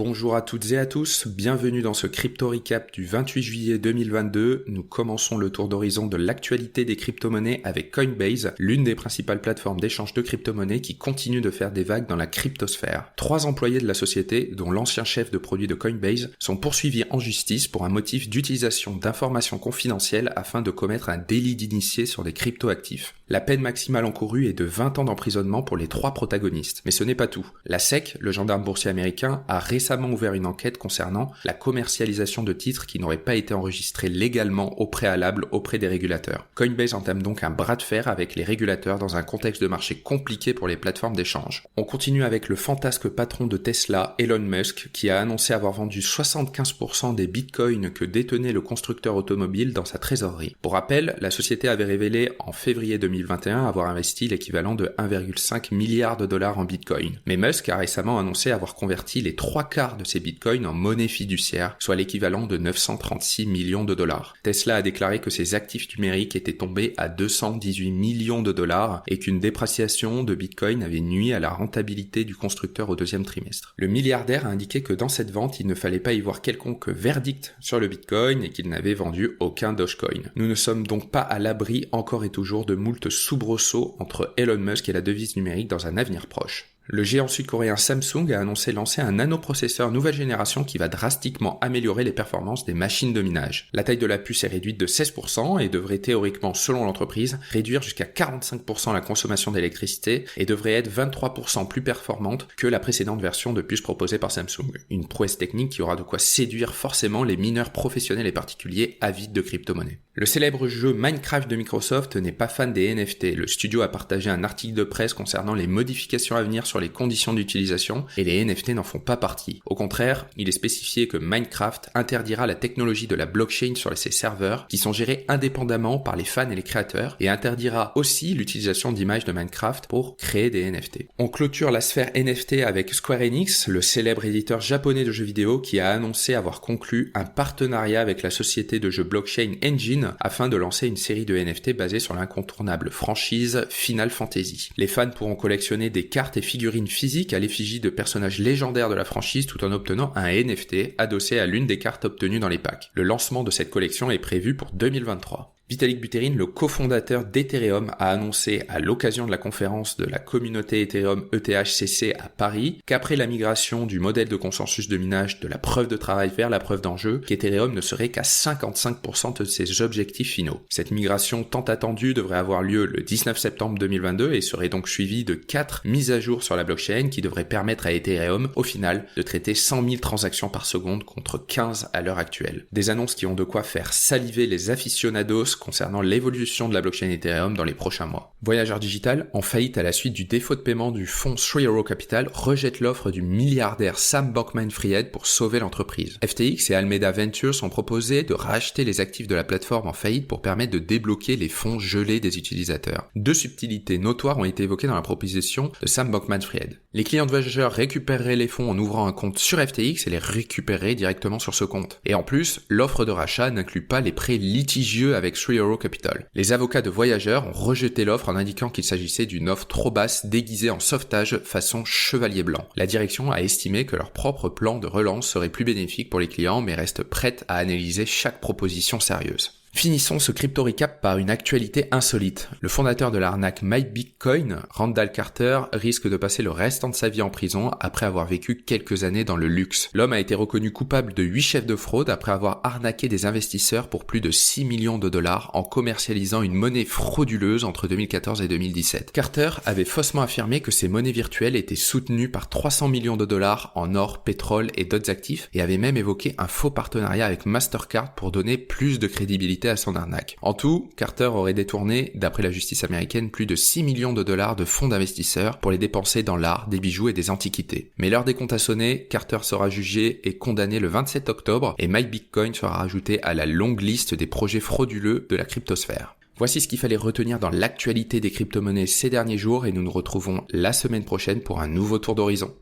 Bonjour à toutes et à tous, bienvenue dans ce crypto recap du 28 juillet 2022. Nous commençons le tour d'horizon de l'actualité des crypto-monnaies avec Coinbase, l'une des principales plateformes d'échange de crypto-monnaies qui continue de faire des vagues dans la cryptosphère. 3 employés de la société, dont l'ancien chef de produit de Coinbase, sont poursuivis en justice pour un motif d'utilisation d'informations confidentielles afin de commettre un délit d'initié sur des crypto-actifs. La peine maximale encourue est de 20 ans d'emprisonnement pour les 3 protagonistes. Mais ce n'est pas tout. La SEC, le gendarme boursier américain, a récemment ouvert une enquête concernant la commercialisation de titres qui n'auraient pas été enregistrés légalement au préalable auprès des régulateurs. Coinbase entame donc un bras de fer avec les régulateurs dans un contexte de marché compliqué pour les plateformes d'échange. On continue avec le fantasque patron de Tesla, Elon Musk, qui a annoncé avoir vendu 75% des bitcoins que détenait le constructeur automobile dans sa trésorerie. Pour rappel, la société avait révélé en février 2021 avoir investi l'équivalent de 1,5 milliard de dollars en bitcoin. Mais Musk a récemment annoncé avoir converti les 3/4 de ces bitcoins en monnaie fiduciaire, soit l'équivalent de 936 millions de dollars. Tesla a déclaré que ses actifs numériques étaient tombés à 218 millions de dollars et qu'une dépréciation de bitcoin avait nui à la rentabilité du constructeur au deuxième trimestre. Le milliardaire a indiqué que dans cette vente, il ne fallait pas y voir quelconque verdict sur le bitcoin et qu'il n'avait vendu aucun Dogecoin. Nous ne sommes donc pas à l'abri encore et toujours de moult soubresauts entre Elon Musk et la devise numérique dans un avenir proche. Le géant sud-coréen Samsung a annoncé lancer un nanoprocesseur nouvelle génération qui va drastiquement améliorer les performances des machines de minage. La taille de la puce est réduite de 16% et devrait théoriquement, selon l'entreprise, réduire jusqu'à 45% la consommation d'électricité et devrait être 23% plus performante que la précédente version de puce proposée par Samsung. Une prouesse technique qui aura de quoi séduire forcément les mineurs professionnels et particuliers avides de crypto-monnaies. Le célèbre jeu Minecraft de Microsoft n'est pas fan des NFT. Le studio a partagé un article de presse concernant les modifications à venir sur les conditions d'utilisation et les NFT n'en font pas partie. Au contraire, il est spécifié que Minecraft interdira la technologie de la blockchain sur ses serveurs qui sont gérés indépendamment par les fans et les créateurs et interdira aussi l'utilisation d'images de Minecraft pour créer des NFT. On clôture la sphère NFT avec Square Enix, le célèbre éditeur japonais de jeux vidéo qui a annoncé avoir conclu un partenariat avec la société de jeux blockchain Engine afin de lancer une série de NFT basée sur l'incontournable franchise Final Fantasy. Les fans pourront collectionner des cartes et figurines physiques à l'effigie de personnages légendaires de la franchise tout en obtenant un NFT adossé à l'une des cartes obtenues dans les packs. Le lancement de cette collection est prévu pour 2023. Vitalik Buterin, le cofondateur d'Ethereum, a annoncé à l'occasion de la conférence de la communauté Ethereum ETHCC à Paris qu'après la migration du modèle de consensus de minage de la preuve de travail vers la preuve d'enjeu, qu'Ethereum ne serait qu'à 55% de ses objectifs finaux. Cette migration tant attendue devrait avoir lieu le 19 septembre 2022 et serait donc suivie de 4 mises à jour sur la blockchain qui devraient permettre à Ethereum, au final, de traiter 100 000 transactions par seconde contre 15 à l'heure actuelle. Des annonces qui ont de quoi faire saliver les aficionados concernant l'évolution de la blockchain Ethereum dans les prochains mois. Voyageur Digital, en faillite à la suite du défaut de paiement du fonds Three Arrows Capital, rejette l'offre du milliardaire Sam Bankman-Fried pour sauver l'entreprise. FTX et Alameda Ventures ont proposé de racheter les actifs de la plateforme en faillite pour permettre de débloquer les fonds gelés des utilisateurs. 2 subtilités notoires ont été évoquées dans la proposition de Sam Bankman-Fried. Les clients de Voyageur récupéreraient les fonds en ouvrant un compte sur FTX et les récupéreraient directement sur ce compte. Et en plus, l'offre de rachat n'inclut pas les prêts litigieux avec Three Arrows Capital. Les avocats de Voyageur ont rejeté l'offre en indiquant qu'il s'agissait d'une offre trop basse déguisée en sauvetage façon chevalier blanc. La direction a estimé que leur propre plan de relance serait plus bénéfique pour les clients mais reste prête à analyser chaque proposition sérieuse. Finissons ce crypto recap par une actualité insolite. Le fondateur de l'arnaque MyBitcoin, Randall Carter, risque de passer le restant de sa vie en prison après avoir vécu quelques années dans le luxe. L'homme a été reconnu coupable de 8 chefs de fraude après avoir arnaqué des investisseurs pour plus de 6 millions de dollars en commercialisant une monnaie frauduleuse entre 2014 et 2017. Carter avait faussement affirmé que ces monnaies virtuelles étaient soutenues par 300 millions de dollars en or, pétrole et d'autres actifs et avait même évoqué un faux partenariat avec Mastercard pour donner plus de crédibilité à son arnaque. En tout, Carter aurait détourné, d'après la justice américaine, plus de 6 millions de dollars de fonds d'investisseurs pour les dépenser dans l'art, des bijoux et des antiquités. Mais l'heure des comptes a sonné, Carter sera jugé et condamné le 27 octobre et MyBitcoin sera rajouté à la longue liste des projets frauduleux de la cryptosphère. Voici ce qu'il fallait retenir dans l'actualité des crypto-monnaies ces derniers jours et nous nous retrouvons la semaine prochaine pour un nouveau tour d'horizon.